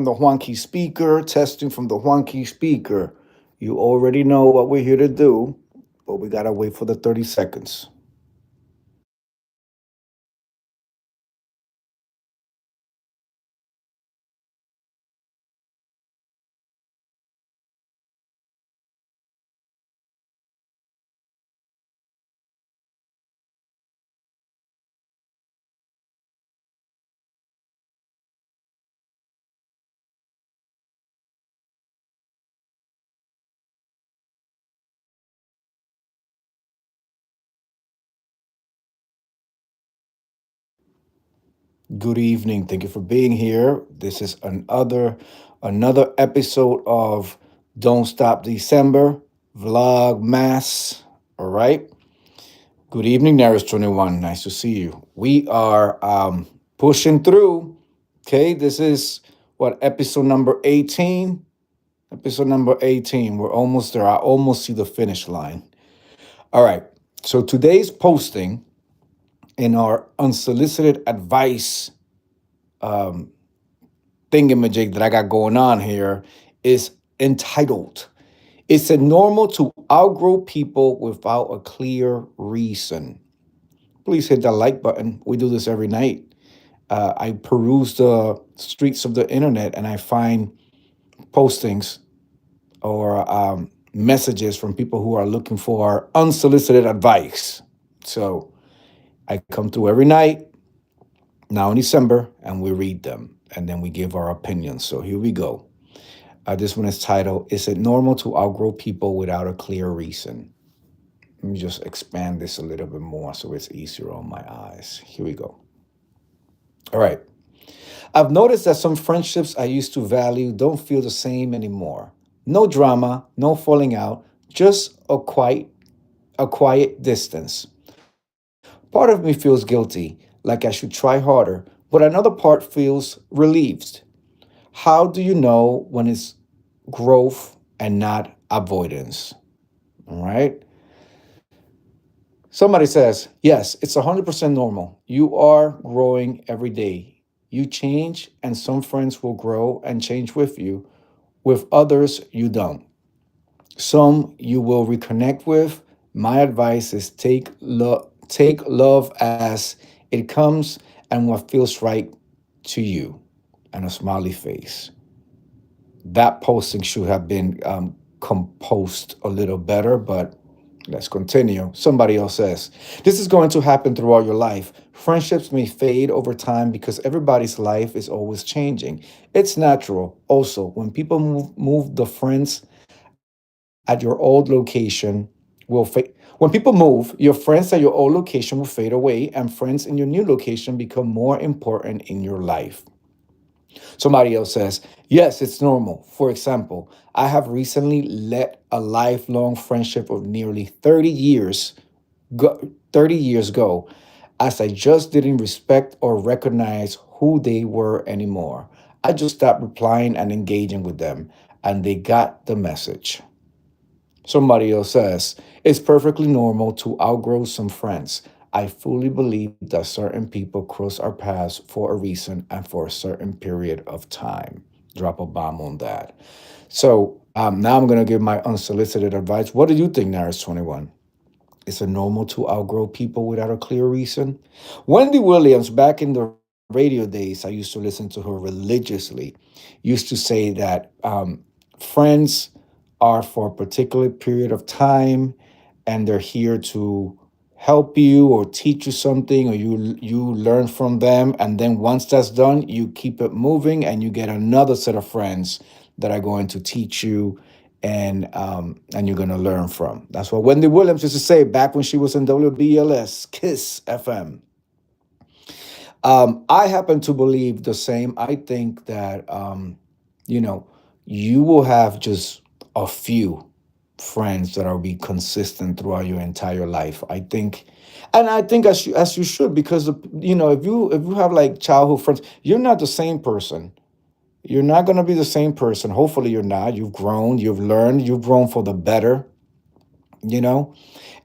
the Juanki speaker, testing from the Juanki speaker. You already know what we're here to do, but we gotta wait for the 30 seconds. Good evening. Thank you for being here. This is another episode of Don't Stop December Vlog Mass. All right. Good evening, Naris 21. Nice to see you. We are pushing through. Okay, this is what episode number 18. Episode number 18. We're almost there. I almost see the finish line. All right. So today's posting in our unsolicited advice um, thingamajig that I got going on here is entitled, "Is it normal to outgrow people without a clear reason?" Please hit that like button. We do this every night. I peruse the streets of the internet and I find postings or messages from people who are looking for unsolicited advice. So I come through every night now in December and we read them and then we give our opinions. So here we go. This one is titled, "Is it normal to outgrow people without a clear reason?" Let me just expand this a little bit more so it's easier on my eyes. Here we go. All right. "I've noticed that some friendships I used to value don't feel the same anymore. No drama, no falling out, just a quiet distance. Part of me feels guilty, like I should try harder, but another part feels relieved. How do you know when it's growth and not avoidance?" All right. Somebody says, "Yes, it's 100% normal. You are growing every day. You change, and some friends will grow and change with you. With others, you don't. Some you will reconnect with. My advice is take love as it comes and what feels right to you." And a smiley face. That posting should have been composed a little better, but let's continue. Somebody else says, "This is going to happen throughout your life. Friendships may fade over time because everybody's life is always changing. It's natural. Also, when people move the friends at your old location will fade. When people move, your friends at your old location will fade away, and friends in your new location become more important in your life." Somebody else says, "Yes, it's normal. For example, I have recently let a lifelong friendship of nearly 30 years go, as I just didn't respect or recognize who they were anymore. I just stopped replying and engaging with them, and they got the message." Somebody else says, "It's perfectly normal to outgrow some friends. I fully believe that certain people cross our paths for a reason and for a certain period of time." Drop a bomb on that. So now I'm going to give my unsolicited advice. What do you think, Naris 21? Is it normal to outgrow people without a clear reason? Wendy Williams, back in the radio days, I used to listen to her religiously, used to say that friends are for a particular period of time and they're here to help you or teach you something or you learn from them, and then once that's done you keep it moving and you get another set of friends that are going to teach you and you're going to learn from. That's what Wendy Williams used to say back when she was in WBLS Kiss FM. I happen to believe the same. I think that you know you will have just a few friends that will be consistent throughout your entire life. I think, and I think as you should, because if you have like childhood friends, you're not the same person. You're not going to be the same person. Hopefully, you're not. You've grown. You've learned. You've grown for the better. You know,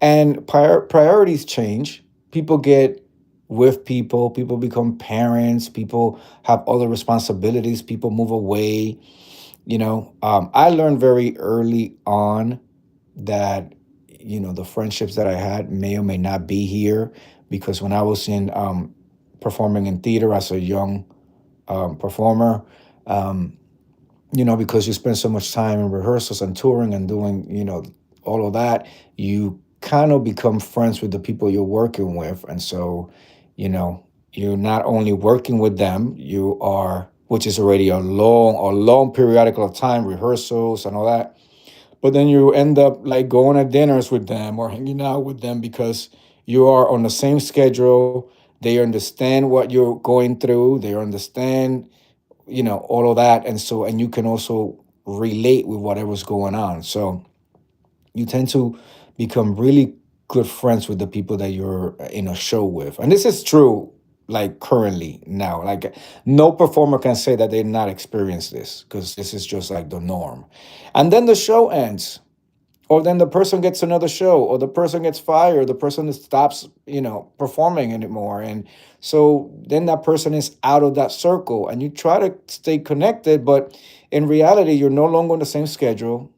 and priorities change. People get with people. People become parents. People have other responsibilities. People move away. I learned very early on that the friendships that I had may or may not be here, because when I was in performing in theater as a young performer, um, because you spend so much time in rehearsals and touring and doing, all of that, you kind of become friends with the people you're working with. And so, you know, you're not only working with them, you are, which is already a long periodical of time, rehearsals and all that. But then you end up like going to dinners with them or hanging out with them because you are on the same schedule. They understand what you're going through. They understand all of that, and you can also relate with whatever's going on. So you tend to become really good friends with the people that you're in a show with, and this is true like currently now. Like, no performer can say that they not experienced this, because this is just like the norm. And then the show ends, or then the person gets another show, or the person gets fired, the person stops performing anymore, and so then that person is out of that circle, and you try to stay connected, but in reality you're no longer on the same schedule.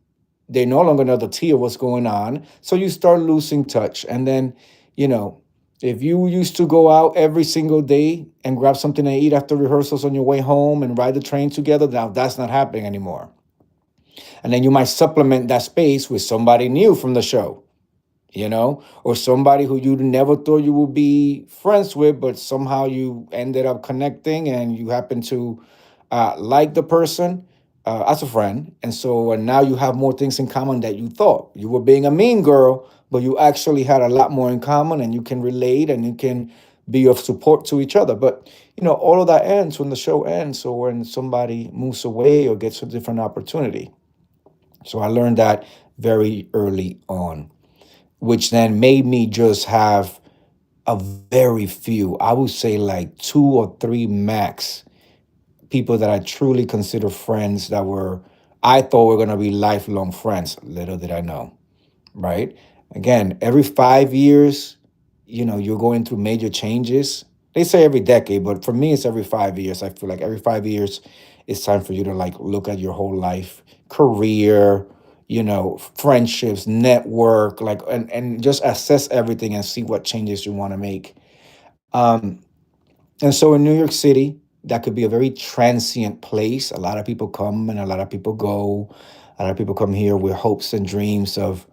They no longer know the tea of what's going on, so you start losing touch. And then you know if you used to go out every single day and grab something to eat after rehearsals on your way home and ride the train together, now that's not happening anymore. And then you might supplement that space with somebody new from the show, or somebody who you never thought you would be friends with, but somehow you ended up connecting and you happen to like the person as a friend. And now you have more things in common that you thought. You were being a mean girl, but you actually had a lot more in common, and you can relate and you can be of support to each other. But all of that ends when the show ends, or when somebody moves away or gets a different opportunity. So I learned that very early on, which then made me just have a very few, I would say like two or three max, people that I truly consider friends, that I thought were going to be lifelong friends. Little did I know, right? Again, every 5 years, you're going through major changes. They say every decade, but for me, it's every 5 years. I feel like every 5 years, it's time for you to like look at your whole life, career, friendships, network, like, and just assess everything and see what changes you want to make. Um, and so in New York City, that could be a very transient place. A lot of people come and a lot of people go. A lot of people come here with hopes and dreams of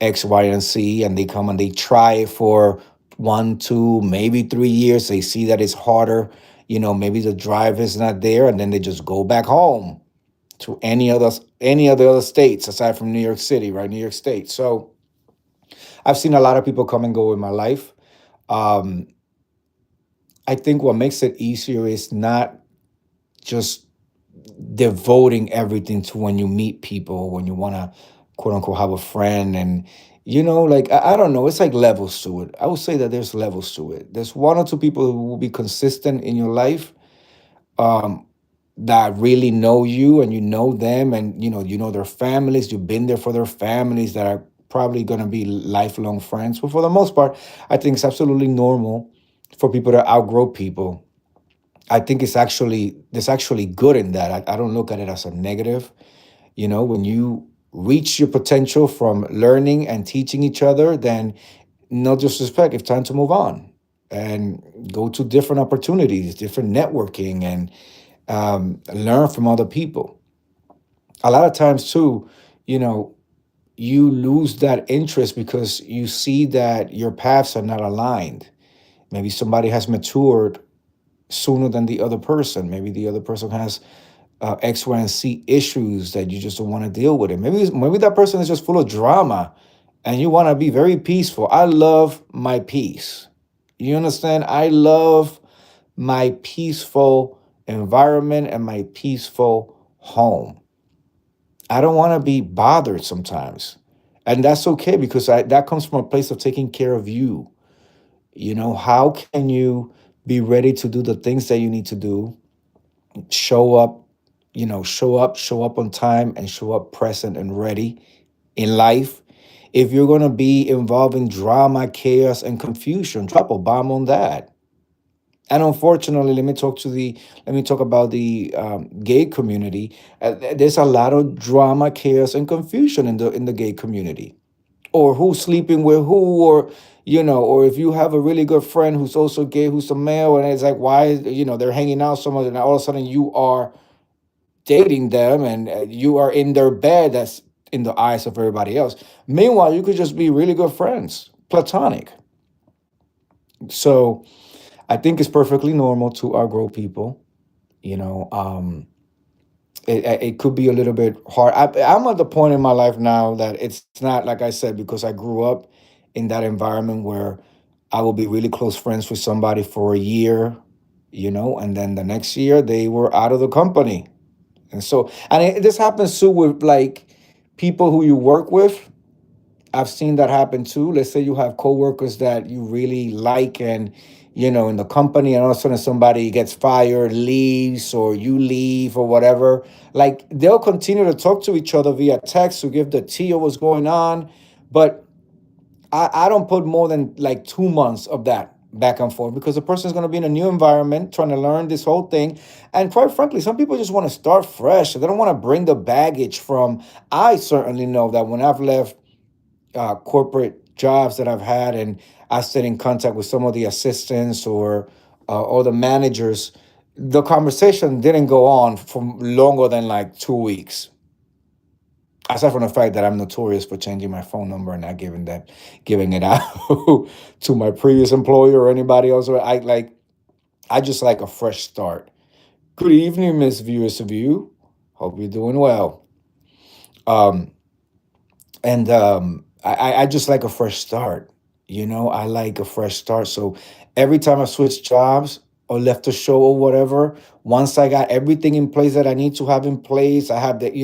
X, Y, and Z, and they come and they try it for 1, 2, maybe 3 years. They see that it's harder. Maybe the drive is not there, and then they just go back home to any of the other states aside from New York City, right? New York State. So I've seen a lot of people come and go in my life. Um, I think what makes it easier is not just devoting everything to when you meet people, when you want to quote unquote have a friend. And like, I don't know, it's like levels to it. I would say that there's levels to it. There's one or two people who will be consistent in your life, um that really know you and you know them, and their families, you've been there for their families, that are probably going to be lifelong friends. But for the most part, I think it's absolutely normal for people to outgrow people. I think there's actually good in that. I don't look at it as a negative. When you reach your potential from learning and teaching each other, then no disrespect, it's time to move on and go to different opportunities, different networking, and learn from other people. A lot of times too, you know, you lose that interest because you see that your paths are not aligned. Maybe somebody has matured sooner than the other person. Maybe the other person has X, Y, and Z issues that you just don't want to deal with it. Maybe that person is just full of drama, and you want to be very peaceful. I love my peace. You understand? I love my peaceful environment and my peaceful home. I don't want to be bothered sometimes. And that's okay, because that comes from a place of taking care of you. How can you be ready to do the things that you need to do, show up, show up on time, and show up present and ready in life? If you're going to be involved in drama, chaos, and confusion, drop a bomb on that. And unfortunately, let me talk about the gay community. There's a lot of drama, chaos, and confusion in the gay community, or who's sleeping with who, or or if you have a really good friend who's also gay, who's a male, and it's like, why they're hanging out so much, and all of a sudden you are dating them, and you are in their bed. That's in the eyes of everybody else. Meanwhile, you could just be really good friends, platonic. So I think it's perfectly normal to outgrow people. You know, it could be a little bit hard. I'm at the point in my life now that it's not, like I said, because I grew up in that environment where I will be really close friends with somebody for a year, and then the next year they were out of the company. And so, this happens too with like people who you work with. I've seen that happen too. Let's say you have coworkers that you really like, and in the company, and all of a sudden somebody gets fired, leaves, or you leave, or whatever. Like, they'll continue to talk to each other via text to give the tea of what's going on. But I don't put more than like 2 months of that back and forth, because the person is going to be in a new environment trying to learn this whole thing. And quite frankly, some people just want to start fresh. They don't want to bring the baggage from. I certainly know that when I've left corporate jobs that I've had, and I stayed in contact with some of the assistants, or the managers, the conversation didn't go on for longer than like 2 weeks. Aside from the fact that I'm notorious for changing my phone number and not giving it out to my previous employer or anybody else. I just like a fresh start. Good evening, Miss Viewers of You. Hope you're doing well. Um, and I just like a fresh start. I like a fresh start. So every time I switch jobs or left the show or whatever, once I got everything in place that I need to have in place, I have that.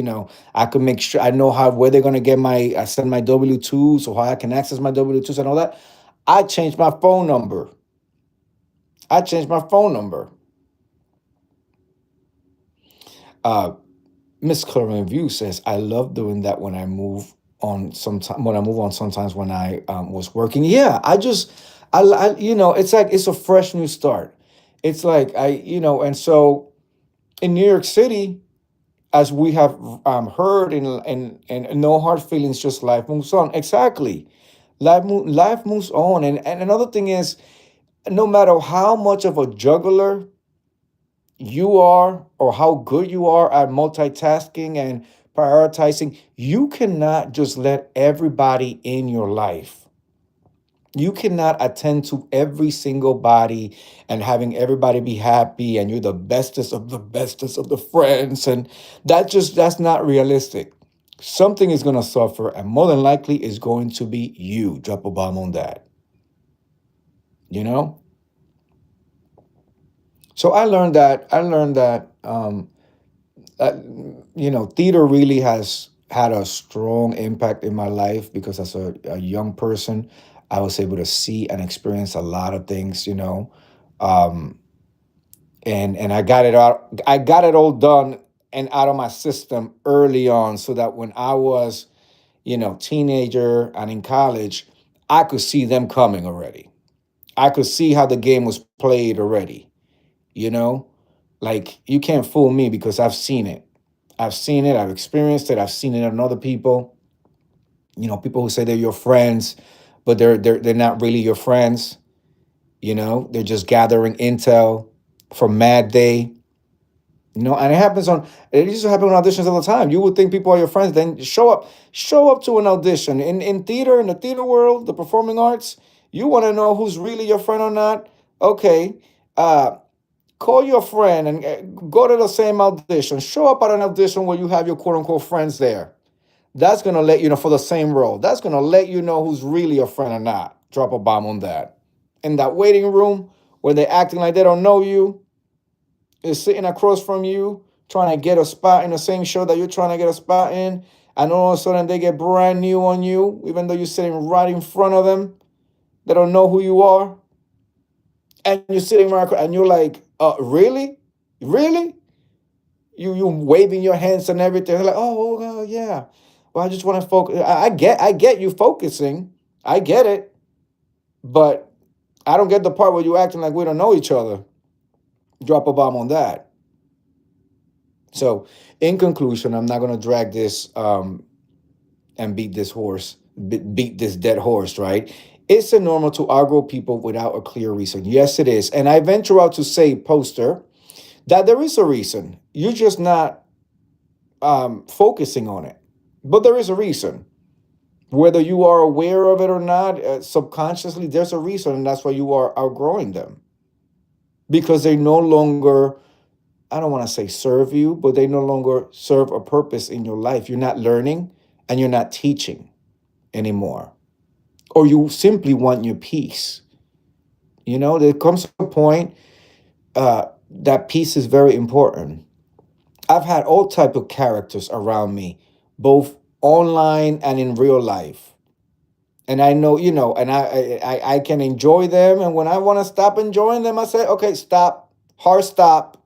I can make sure I know how where they're gonna get I send my W-2s, so how I can access my W-2s and all that. I changed my phone number. I changed my phone number. Uh, Miss Current View says, I love doing that when I move on sometimes when I move on sometimes when I was working. Yeah, it's like it's a fresh new start. It's like and so in New York City, as we have heard in No Hard Feelings, just life moves on. Exactly. Life moves on. And another thing is, no matter how much of a juggler you are, or how good you are at multitasking and prioritizing, you cannot just let everybody in your life. You cannot attend to every single body and having everybody be happy, and you're the bestest of the friends, and that's not realistic. Something is going to suffer, and more than likely is going to be you. Drop a bomb on that. You know. So I learned that theater really has had a strong impact in my life, because as a young person, I was able to see and experience a lot of things, um, and I got it all done and out of my system early on, so that when I was, teenager and in college, I could see them coming already. I could see how the game was played already, you know? Like, you can't fool me, because I've seen it. I've seen it, I've experienced it, I've seen it in other people. People who say they're your friends, but they're not really your friends. They're just gathering intel for Mad Day. And it used to happen on auditions all the time. You would think people are your friends, then show up to an audition. In theater, in the theater world, the performing arts, you want to know who's really your friend or not? Okay. Uh, Call your friend and go to the same audition. Show up at an audition where you have your quote unquote friends there. That's gonna let you know, for the same role. That's gonna let you know who's really a friend or not. Drop a bomb on that. In that waiting room where they're acting like they don't know you, is sitting across from you, trying to get a spot in the same show that you're trying to get a spot in, and all of a sudden they get brand new on you, even though you're sitting right in front of them. They don't know who you are, and you're sitting right, and you're like, really, really? You waving your hands and everything. They're like, oh, yeah. Well, I just want to focus. I get you focusing. I get it, but I don't get the part where you acting like we don't know each other. Drop a bomb on that. So, in conclusion, I'm not going to drag this and beat this horse, beat this dead horse, right? It's a normal to outgrow people without a clear reason. Yes, it is. And I venture out to say, poster, that there is a reason. You're just not focusing on it. But there is a reason. Whether you are aware of it or not, subconsciously, there's a reason. And that's why you are outgrowing them. Because they no longer, I don't want to say serve you, but they no longer serve a purpose in your life. You're not learning and you're not teaching anymore. Or you simply want your peace. You know, there comes a point that peace is very important. I've had all type of characters around me, both online and in real life. And I know, and I can enjoy them. And when I want to stop enjoying them, I say, okay, stop, hard stop.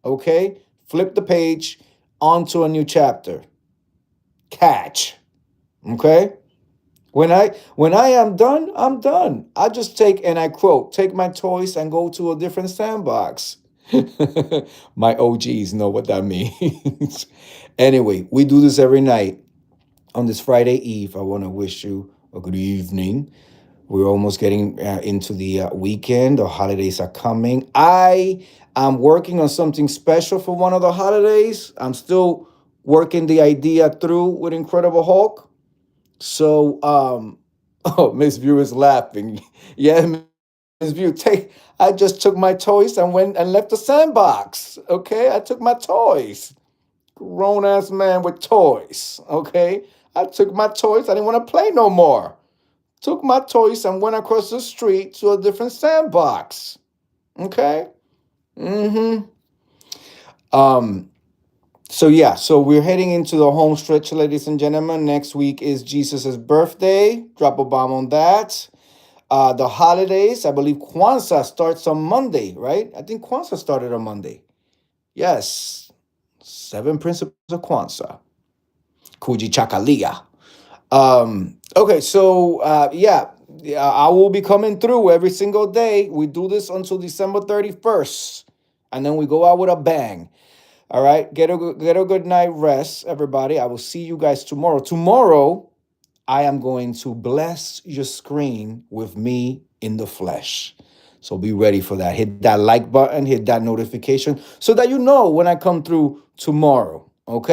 Okay, flip the page onto a new chapter. Catch. Okay. When I am done, I'm done. I just take, and I quote, take my toys and go to a different sandbox. My OGs know what that means. Anyway, we do this every night on this Friday Eve. I want to wish you a good evening. We're almost getting into the weekend. The holidays are coming. I am working on something special for one of the holidays. I'm still working the idea through with Incredible Hulk. So, oh, Miss View is laughing. Yeah, Miss View, I just took my toys and went and left the sandbox. Okay, I took my toys. Grown ass man with toys. Okay, I took my toys. I didn't want to play no more. Took my toys and went across the street to a different sandbox. Okay. Mm-hmm. Um. So yeah. So we're heading into the home stretch, ladies and gentlemen. Next week is Jesus's birthday. Drop a bomb on that. The holidays. I believe Kwanzaa starts on Monday, right? I think Kwanzaa started on Monday. Yes. Seven principles of Kwanzaa. Kuji Chakalia. Okay, so yeah, I will be coming through every single day. We do this until December 31st, and then we go out with a bang. All right, get a good night rest, everybody. I will see you guys tomorrow. Tomorrow, I am going to bless your screen with me in the flesh. So be ready for that. Hit that like button, hit that notification so that you know when I come through tomorrow. Okay.